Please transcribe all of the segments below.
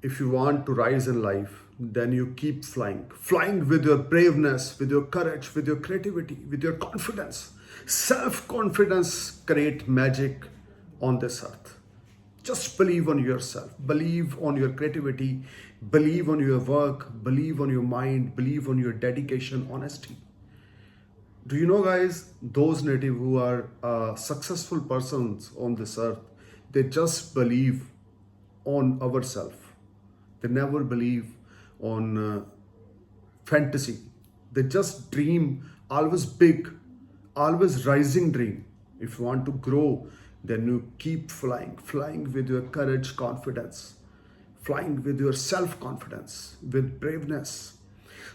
if you want to rise in life, then you keep flying. Flying with your braveness, with your courage, with your creativity, with your confidence. Self-confidence create magic on this earth. Just believe on yourself, believe on your creativity, believe on your work, believe on your mind, believe on your dedication, honesty. Do you know, guys, those native who are successful persons on this earth, they just believe on ourselves. They never believe on fantasy. They just dream always big, always rising dream. If you want to grow, then you keep flying, flying with your courage, confidence, flying with your self-confidence, with braveness.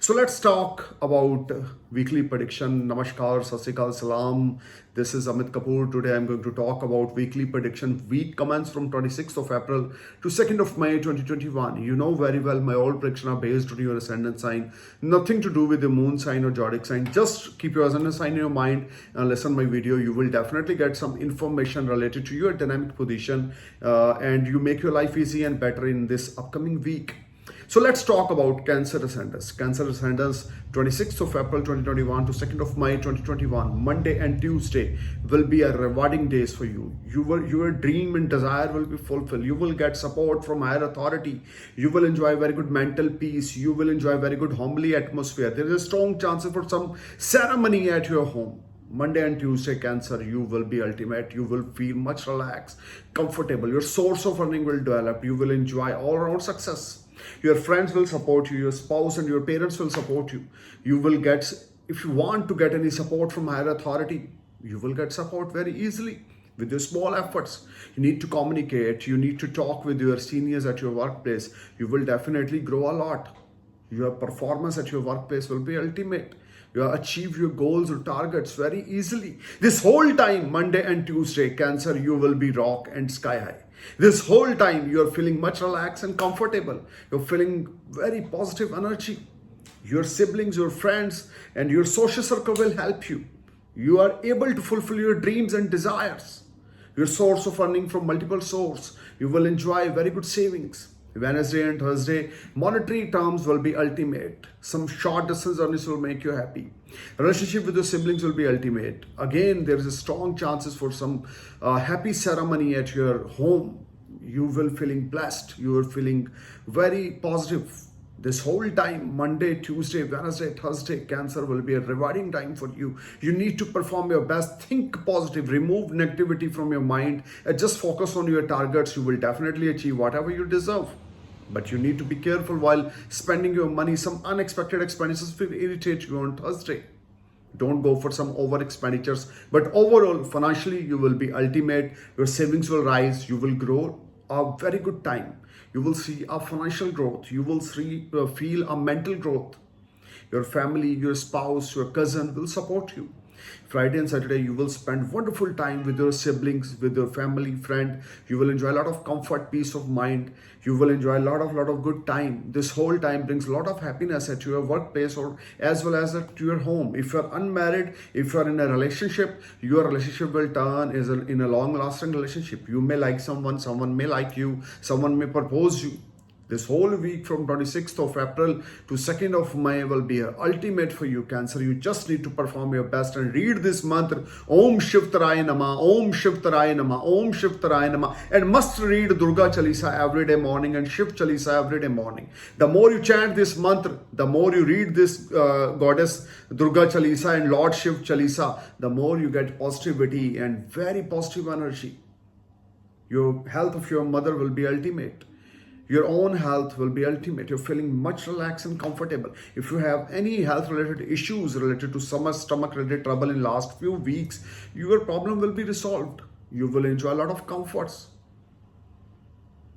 So let's talk about weekly prediction. Namaskar, Sat Sri Akal, Salam. This is Amit Kapoor. Today I'm going to talk about weekly prediction. Week commences from 26th of April to 2nd of May 2021. You know very well my all prediction are based on your ascendant sign. Nothing to do with the moon sign or zodiac sign. Just keep your ascendant sign in your mind and listen my video. You will definitely get some information related to your dynamic position and you make your life easy and better in this upcoming week. So let's talk about Cancer ascendants. Cancer ascendants, 26th of April 2021 to 2nd of May 2021, Monday and Tuesday will be a rewarding days for you. Your dream and desire will be fulfilled. You will get support from higher authority. You will enjoy very good mental peace. You will enjoy very good homely atmosphere. There is a strong chance for some ceremony at your home. Monday and Tuesday, Cancer, you will be ultimate. You will feel much relaxed, comfortable. Your source of earning will develop. You will enjoy all-around success. Your friends will support you, your spouse and your parents will support you. You will get, if you want to get any support from higher authority, you will get support very easily with your small efforts. You need to communicate, you need to talk with your seniors at your workplace. You will definitely grow a lot. Your performance at your workplace will be ultimate. You will achieve your goals or targets very easily. This whole time, Monday and Tuesday, Cancer, you will be rock and sky high. This whole time, you're feeling much relaxed and comfortable. You're feeling very positive energy. Your siblings, your friends, and your social circle will help you. You are able to fulfill your dreams and desires. Your source of earning from multiple sources. You will enjoy very good savings. Wednesday and Thursday, monetary terms will be ultimate. Some short distance earnings will make you happy. Relationship with your siblings will be ultimate. Again, there is a strong chances for some happy ceremony at your home. You will feeling blessed. You are feeling very positive. This whole time, Monday, Tuesday, Wednesday, Thursday, Cancer will be a rewarding time for you. You need to perform your best. Think positive. Remove negativity from your mind and just focus on your targets. You will definitely achieve whatever you deserve. But you need to be careful while spending your money. Some unexpected expenditures will irritate you on Thursday. Don't go for some over expenditures. But overall, financially, you will be ultimate. Your savings will rise. You will grow a very good time. You will see a financial growth. You will feel a mental growth. Your family, your spouse, your cousin will support you. Friday and Saturday, you will spend wonderful time with your siblings, with your family, friend. You will enjoy a lot of comfort, peace of mind. You will enjoy a lot of good time. This whole time brings a lot of happiness at your workplace or as well as at your home. If you are unmarried, if you are in a relationship, your relationship will turn in a long-lasting relationship. You may like someone, someone may like you, someone may propose you. This whole week from 26th of April to 2nd of May will be ultimate for you, Cancer. You just need to perform your best and read this mantra, Om Shiv Taraya Namah, Om Shiv Taraya Namah, Om Shiv Taraya Namah, and must read Durga Chalisa every day morning and Shiv Chalisa every day morning. The more you chant this mantra, the more you read this goddess Durga Chalisa and Lord Shiv Chalisa, the more you get positivity and very positive energy. Your health of your mother will be ultimate. Your own health will be ultimate. You're feeling much relaxed and comfortable. If you have any health related issues related to stomach related trouble in last few weeks, your problem will be resolved. You will enjoy a lot of comforts.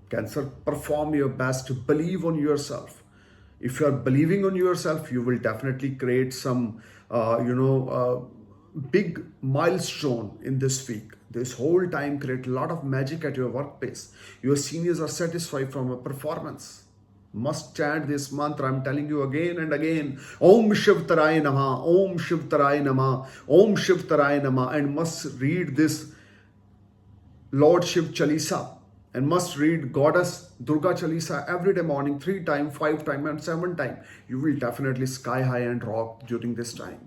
Cancer, perform your best. Believe on yourself. If you are believing on yourself, you will definitely create some, big milestone in this week. This whole time create a lot of magic at your workplace. Your seniors are satisfied from a performance. Must chant this mantra. I'm telling you again and again. Om Shiv Taraya Namah, Om Shiv Taraya Namah, Om Shiv Taraya Namah, and must read this Lord Shiv Chalisa and must read Goddess Durga Chalisa every day morning, 3 times, 5 times, and 7 times. You will definitely sky high and rock during this time.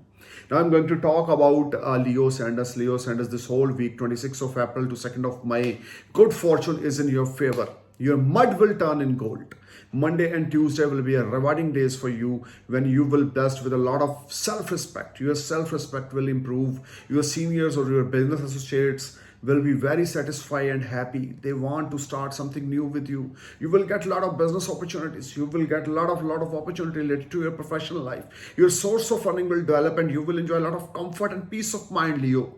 Now I'm going to talk about Leo Sanders. Leo Sanders, this whole week, 26th of April to 2nd of May, good fortune is in your favor. Your mud will turn in gold. Monday and Tuesday will be a rewarding days for you when you will blessed with a lot of self-respect. Your self-respect will improve. Your seniors or your business associates will be very satisfied and happy. They want to start something new with you. You will get a lot of business opportunities. You will get a lot of opportunity related to your professional life. Your source of earning will develop and you will enjoy a lot of comfort and peace of mind, Leo.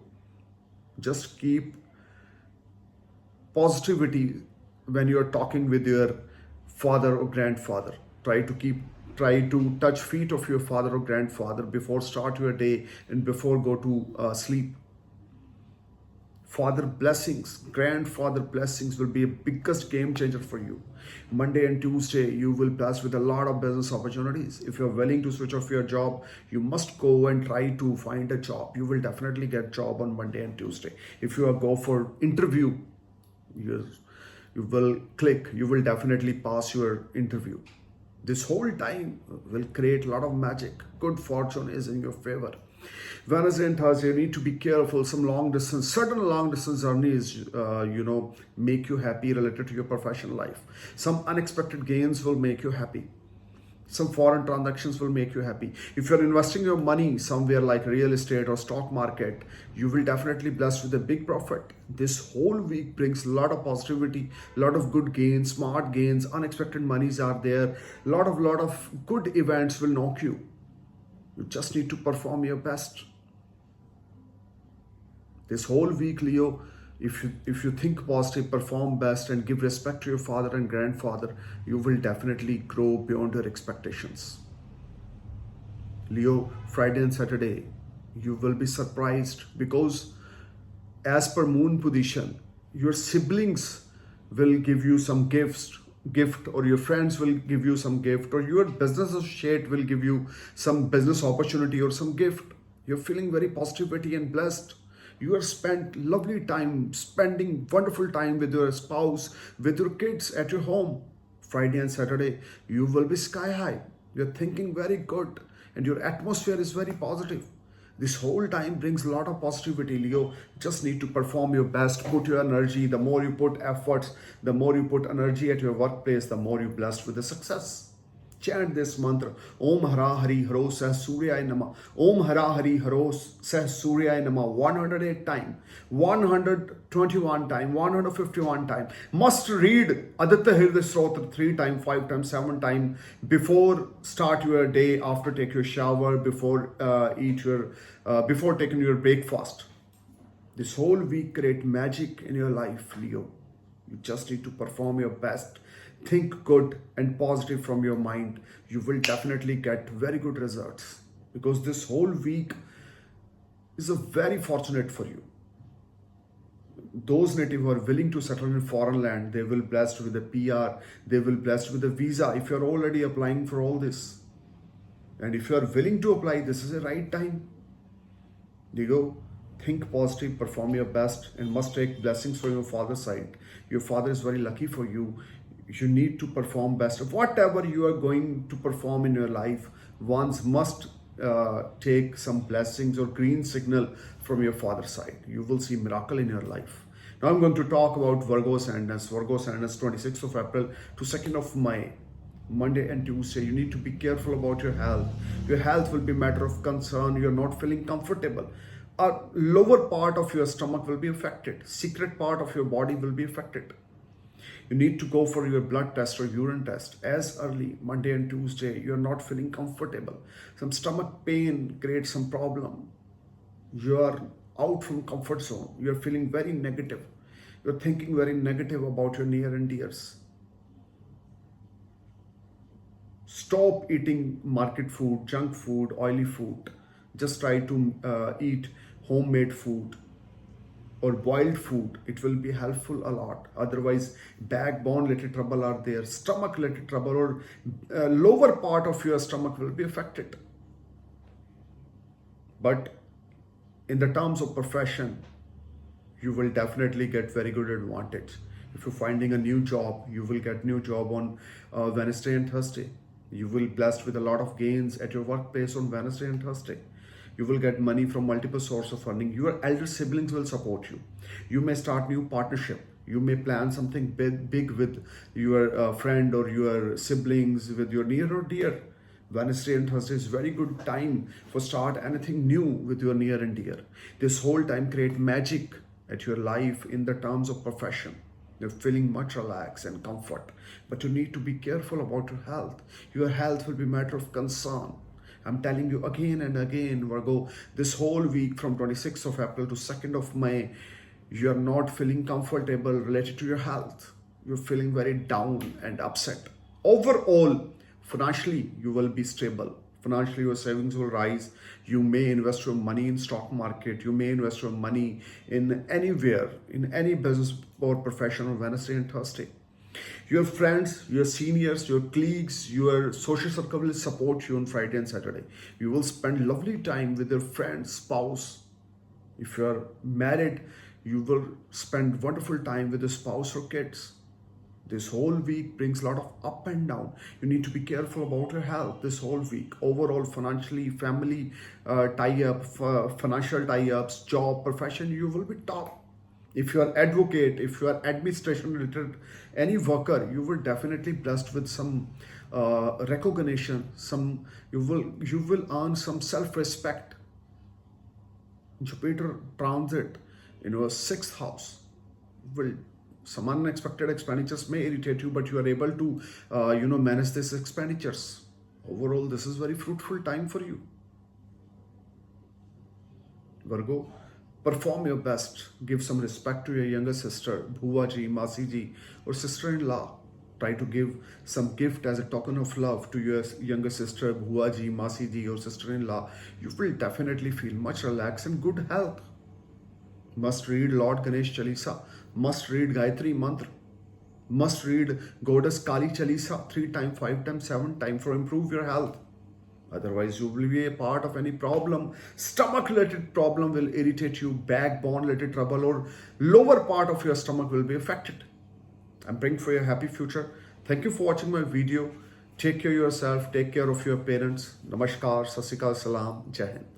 Just keep positivity when you're talking with your father or grandfather. Try to touch feet of your father or grandfather before start your day and before go to sleep. Father blessings, grandfather blessings will be a biggest game changer for you. Monday and Tuesday, you will bless with a lot of business opportunities. If you're willing to switch off your job, you must go and try to find a job. You will definitely get job on Monday and Tuesday. If you go for interview, you will click, you will definitely pass your interview. This whole time will create a lot of magic. Good fortune is in your favor. Wednesday and Thursday, you need to be careful. Certain long distance journeys, make you happy related to your professional life. Some unexpected gains will make you happy. Some foreign transactions will make you happy. If you're investing your money somewhere like real estate or stock market, you will definitely blessed with a big profit. This whole week brings a lot of positivity, a lot of good gains, smart gains, unexpected monies are there. lot of good events will knock you. You just need to perform your best. This whole week, Leo, if you think positive, perform best, and give respect to your father and grandfather, you will definitely grow beyond your expectations. Leo, Friday and Saturday, you will be surprised because as per moon position, your siblings will give you some gift, or your friends will give you some gift, or your business associate will give you some business opportunity or some gift. You're feeling very positivity and blessed. You have spent lovely time, spending wonderful time with your spouse, with your kids at your home. Friday and Saturday, you will be sky high. You're thinking very good and your atmosphere is very positive. This whole time brings a lot of positivity, Leo. Just need to perform your best, put your energy. The more you put efforts, the more you put energy at your workplace, the more you're blessed with the success. Chant this mantra. Om Hara Hari Haro Sah Suryaya Nama. Om Hara Hari Haro Sah Suryaya Nama. 108 times, 121 times, 151 times. Must read Aditya Hriday Stotra 3 times, 5 times, 7 times before start your day, after take your shower, before before taking your breakfast. This whole week create magic in your life, Leo. You just need to perform your best. Think good and positive from your mind. You will definitely get very good results because this whole week is a very fortunate for you. Those native who are willing to settle in foreign land, they will blessed with a PR, they will blessed with a visa if you're already applying for all this. And if you're willing to apply, this is the right time. You go, think positive, perform your best, and must take blessings from your father's side. Your father is very lucky for you. You need to perform best. Whatever you are going to perform in your life, once must take some blessings or green signal from your father's side. You will see miracle in your life. Now I'm going to talk about Virgo Ascendants. Virgo Ascendants, 26th of April to 2nd of May. Monday and Tuesday, you need to be careful about your health. Your health will be matter of concern. You're not feeling comfortable. A lower part of your stomach will be affected. Secret part of your body will be affected. You need to go for your blood test or urine test as early Monday and Tuesday. You're not feeling comfortable. Some stomach pain creates some problem. You are out from comfort zone. You're feeling very negative. You're thinking very negative about your near and dears. Stop eating market food, junk food, oily food. Just try to eat homemade food or boiled food. It will be helpful a lot. Otherwise, backbone related trouble are there, stomach related trouble, or lower part of your stomach will be affected. But in the terms of profession, you will definitely get very good advantage. If you're finding a new job, you will get new job on Wednesday and Thursday. You will blessed with a lot of gains at your workplace on Wednesday and Thursday. You will get money from multiple sources of earning. Your elder siblings will support you. You may start new partnership. You may plan something big with your friend or your siblings, with your near or dear. Wednesday and Thursday is very good time for start anything new with your near and dear. This whole time create magic at your life in the terms of profession. You're feeling much relaxed and comfort, but you need to be careful about your health. Your health will be matter of concern. I'm telling you again and again, Virgo, this whole week from 26th of April to 2nd of May, you're not feeling comfortable related to your health. You're feeling very down and upset. Overall, financially, you will be stable. Financially, your savings will rise. You may invest your money in stock market. You may invest your money in anywhere, in any business or profession on Wednesday and Thursday. Your friends, your seniors, your colleagues, your social circle will support you on Friday and Saturday. You will spend lovely time with your friends, spouse. If you are married, you will spend wonderful time with your spouse or kids. This whole week brings a lot of up and down. You need to be careful about your health this whole week. Overall, financially, family tie-up, financial tie-ups, job, profession, you will be top. If you are advocate, if you are administration related, any worker, you will definitely blessed with some recognition. You will earn some self-respect. Jupiter transit in your 6th house will, some unexpected expenditures may irritate you, but you are able to manage these expenditures. Overall, this is very fruitful time for you. Virgo, perform your best. Give some respect to your younger sister, Bhuwa ji, Masi ji, or sister-in-law. Try to give some gift as a token of love to your younger sister, Bhuwa ji, Masi ji, or sister-in-law. You will definitely feel much relaxed and good health. Must read Lord Ganesh Chalisa. Must read Gayatri Mantra. Must read Goddess Kali Chalisa 3 times, 5 times, 7 times for improve your health. Otherwise, you will be a part of any problem. Stomach related problem will irritate you. Backbone related trouble or lower part of your stomach will be affected. I'm praying for your happy future. Thank you for watching my video. Take care of yourself. Take care of your parents. Namaskar. Sat Sri Akal. Salam. Jai Hind.